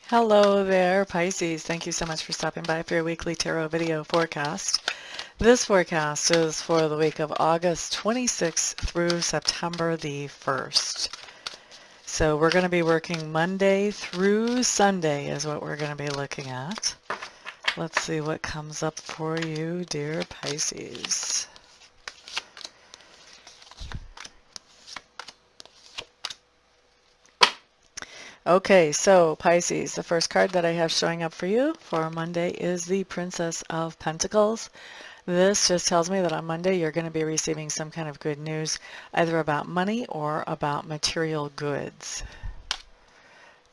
Hello there, Pisces. Thank you so much for stopping by for your weekly tarot video forecast. This forecast is for the week of August 26th through September the 1st. So we're going to be working Monday through Sunday is what we're going to be looking at. Let's see what comes up for you, dear Pisces. Okay, so Pisces, the first card that I have showing up for you for Monday is the Princess of Pentacles. This just tells me that on Monday you're going to be receiving some kind of good news, either about money or about material goods.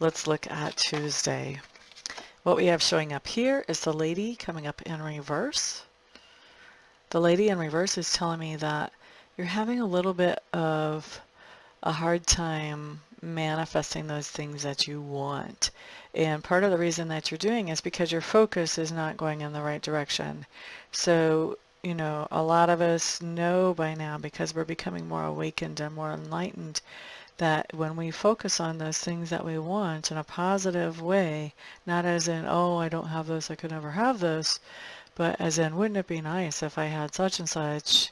Let's look at Tuesday. What we have showing up here is the Lady coming up in reverse. The Lady in reverse is telling me that you're having a little bit of a hard time manifesting those things that you want. And part of the reason that you're doing is because your focus is not going in the right direction. So, you know, a lot of us know by now, because we're becoming more awakened and more enlightened, that when we focus on those things that we want in a positive way, not as in, oh, I don't have those, I could never have those, but as in, wouldn't it be nice if I had such and such,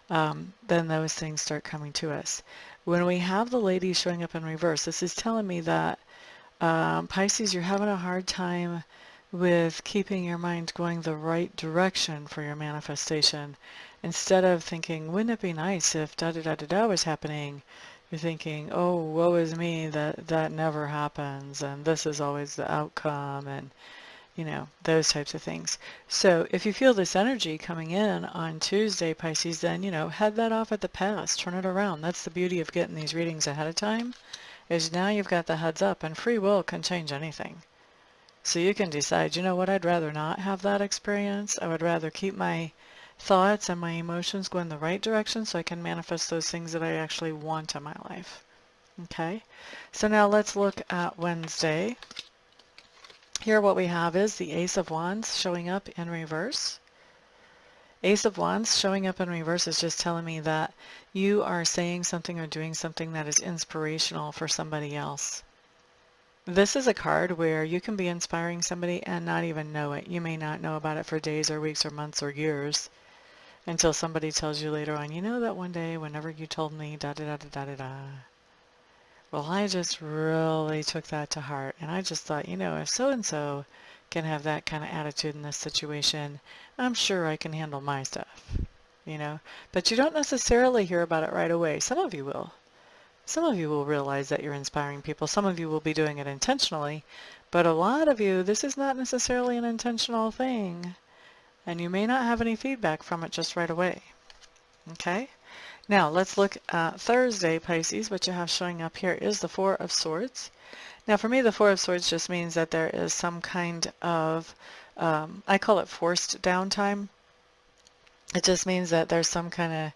then those things start coming to us. When we have the Lady showing up in reverse, this is telling me that Pisces, you're having a hard time with keeping your mind going the right direction for your manifestation. Instead of thinking, wouldn't it be nice if da-da-da-da-da was happening, you're thinking, oh, woe is me, that never happens, and this is always the outcome, and you know, those types of things. So if you feel this energy coming in on Tuesday, Pisces, then, you know, head that off at the pass, turn it around. That's the beauty of getting these readings ahead of time, is now you've got the heads up, and free will can change anything. So you can decide, you know what, I'd rather not have that experience. I would rather keep my thoughts and my emotions going the right direction so I can manifest those things that I actually want in my life. Okay, so now let's look at Wednesday. Here what we have is the Ace of Wands showing up in reverse. Ace of Wands showing up in reverse is just telling me that you are saying something or doing something that is inspirational for somebody else. This is a card where you can be inspiring somebody and not even know it. You may not know about it for days or weeks or months or years until somebody tells you later on, you know that one day whenever you told me da da da da da da da. Well, I just really took that to heart, and I just thought, you know, if so-and-so can have that kind of attitude in this situation, I'm sure I can handle my stuff, you know. But you don't necessarily hear about it right away. Some of you will. Some of you will realize that you're inspiring people. Some of you will be doing it intentionally, but a lot of you, this is not necessarily an intentional thing, and you may not have any feedback from it just right away, okay? Now, let's look at Thursday, Pisces. What you have showing up here is the Four of Swords. Now, for me, the Four of Swords just means that there is some kind of, I call it forced downtime. It just means that there's some kind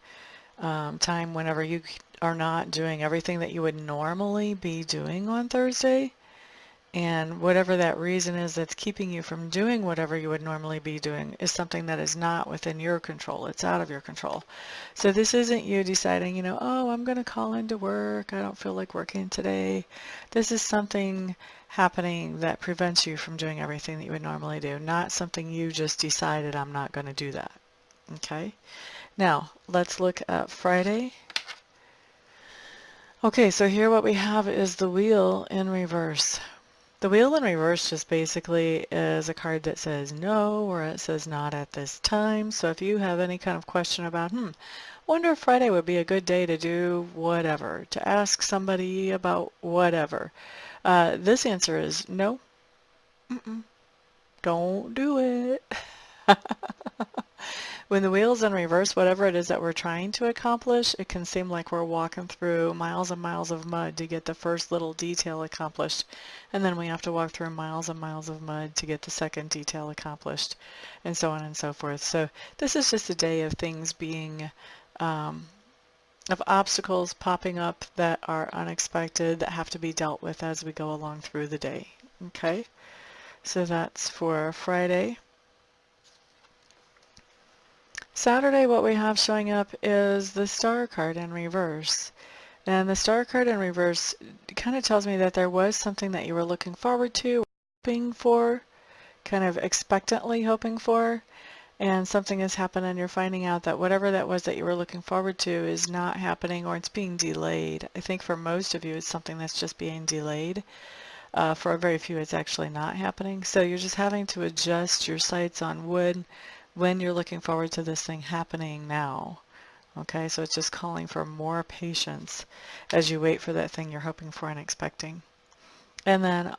of time whenever you are not doing everything that you would normally be doing on Thursday. And whatever that reason is that's keeping you from doing whatever you would normally be doing is something that is not within your control. It's out of your control. So this isn't you deciding, you know, oh, I'm going to call into work. I don't feel like working today. This is something happening that prevents you from doing everything that you would normally do, not something you just decided I'm not going to do that. Okay? Now, let's look at Friday. Okay, so here what we have is the Wheel in reverse. The Wheel in reverse just basically is a card that says no, or it says not at this time. So if you have any kind of question about, wonder if Friday would be a good day to do whatever, to ask somebody about whatever, this answer is no. Don't do it. When the wheel's in reverse, whatever it is that we're trying to accomplish, it can seem like we're walking through miles and miles of mud to get the first little detail accomplished. And then we have to walk through miles and miles of mud to get the second detail accomplished, and so on and so forth. So this is just a day of things being, of obstacles popping up that are unexpected, that have to be dealt with as we go along through the day. Okay? So that's for Friday. Saturday, what we have showing up is the Star card in reverse. And the Star card in reverse kind of tells me that there was something that you were looking forward to, hoping for, kind of expectantly hoping for, and something has happened and you're finding out that whatever that was that you were looking forward to is not happening, or it's being delayed. I think for most of you it's something that's just being delayed. For a very few it's actually not happening. So you're just having to adjust your sights on when you're looking forward to this thing happening now. Okay, so it's just calling for more patience as you wait for that thing you're hoping for and expecting. And then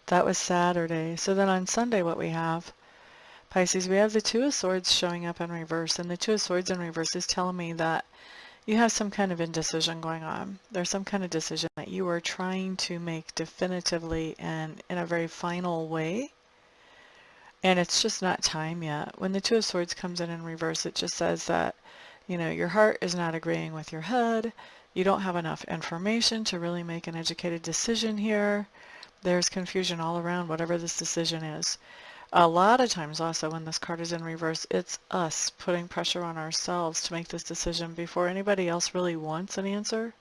that was Saturday. So then on Sunday what we have, Pisces, we have the Two of Swords showing up in reverse, and the Two of Swords in reverse is telling me that you have some kind of indecision going on. There's some kind of decision that you are trying to make definitively and in a very final way, and it's just not time yet. When the Two of Swords comes in reverse, it just says that, you know, your heart is not agreeing with your head. You don't have enough information to really make an educated decision here. There's confusion all around whatever this decision is. A lot of times also when this card is in reverse, it's us putting pressure on ourselves to make this decision before anybody else really wants an answer.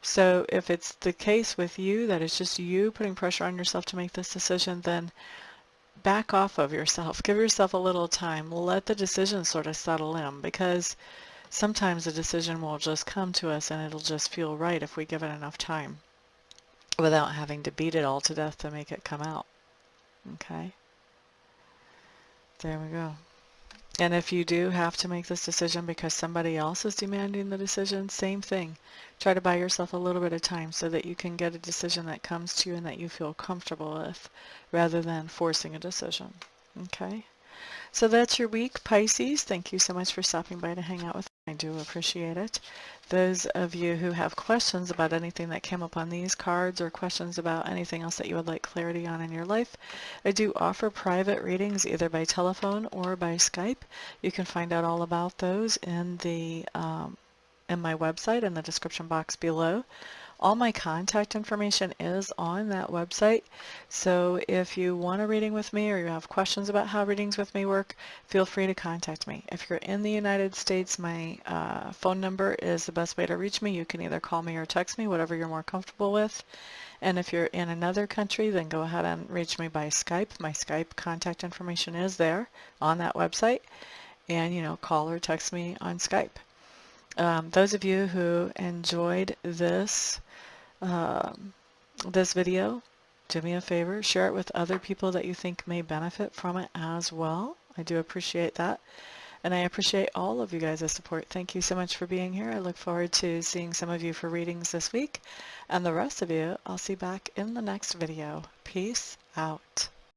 So if it's the case with you that it's just you putting pressure on yourself to make this decision, then back off of yourself. Give yourself a little time. Let the decision sort of settle in, because sometimes a decision will just come to us and it'll just feel right if we give it enough time without having to beat it all to death to make it come out. Okay? There we go. And if you do have to make this decision because somebody else is demanding the decision, same thing. Try to buy yourself a little bit of time so that you can get a decision that comes to you and that you feel comfortable with, rather than forcing a decision. Okay? So that's your week, Pisces. Thank you so much for stopping by to hang out with me. I do appreciate it. Those of you who have questions about anything that came up on these cards, or questions about anything else that you would like clarity on in your life, I do offer private readings either by telephone or by Skype. You can find out all about those in my website in the description box below. All my contact information is on that website, so if you want a reading with me or you have questions about how readings with me work, feel free to contact me. If you're in the United States, my phone number is the best way to reach me. You can either call me or text me, whatever you're more comfortable with. And if you're in another country, then go ahead and reach me by Skype. My Skype contact information is there on that website, and call or text me on Skype. Those of you who enjoyed this video, do me a favor, share it with other people that you think may benefit from it as well. I do appreciate that, and I appreciate all of you guys' support. Thank you so much for being here. I look forward to seeing some of you for readings this week, and the rest of you I'll see back in the next video. Peace out.